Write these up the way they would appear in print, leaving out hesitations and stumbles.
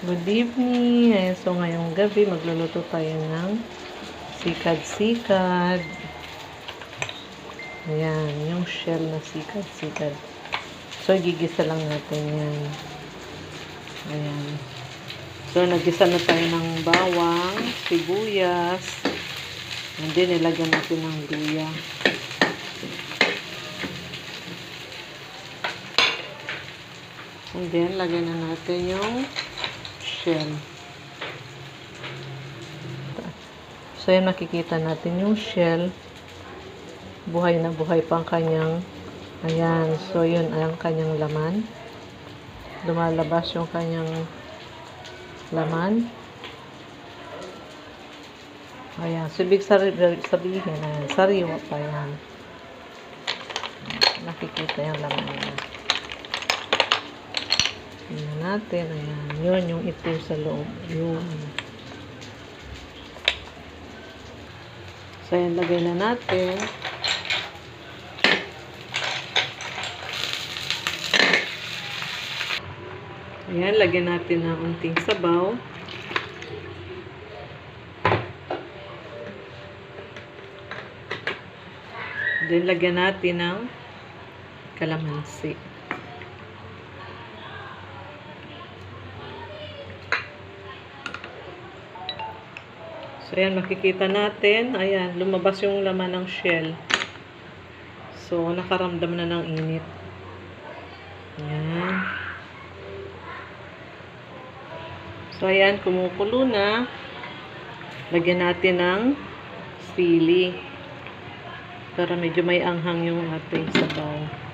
Good evening. Ayan, so ngayong gabi magluluto tayo ng sikad-sikad. Ayan, yung shell na sikad-sikad. So gigisa lang natin yan. Ayan. So nagisa na tayo ng bawang, sibuyas. And then nilagyan natin ng luya. And then lagyan na natin yung shell. So, yan makikita natin yung shell. Buhay na buhay pa ang kanyang, ayan. So, yun ang kanyang laman. Lumalabas yung kanyang laman. Ayan. So, ibig sabihin, ayan, sariwa pa yan. Nakikita yung laman niya. Tingnan natin, ayan. Yun, yung ito sa loob. Yun. So, ayan, lagay na natin. Ayan, lagyan natin ng unting sabaw. Then, lagyan natin ng kalamansi. So, ayan, makikita natin. Ayan, lumabas yung laman ng shell. So, nakaramdam na ng init. Ayan. So, ayan, kumukulo na. Lagyan natin ng sili. Para medyo may anghang yung ating sabaw.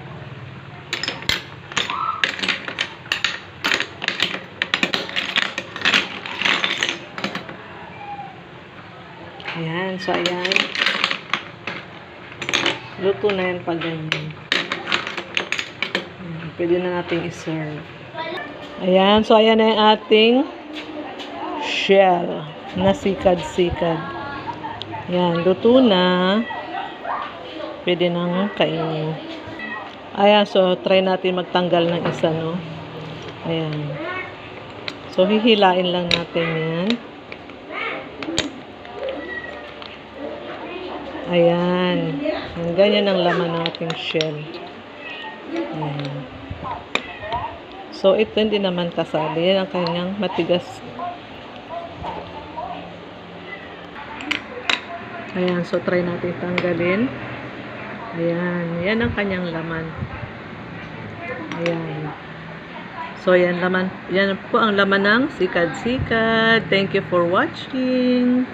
Ayan, so ayan. Luto na yan pag ganyan. Ayan, pwede na natin i-serve. Ayan, so ayan na yung ating shell na sikad-sikad. Ayan, luto na. Pwede nang kainin. Ayan, so try natin magtanggal ng isa, no? Ayan. So, hihilain lang natin yan. Ayan. Ganyan ang laman ng ating shell. Ayan. So, ito hindi naman kasali. Yan ang kanyang matigas. Ayan. So, try natin tanggalin. Ayan. Yan ang kanyang laman. Ayan. So, yan laman. Yan po ang laman ng sikad-sikad. Thank you for watching.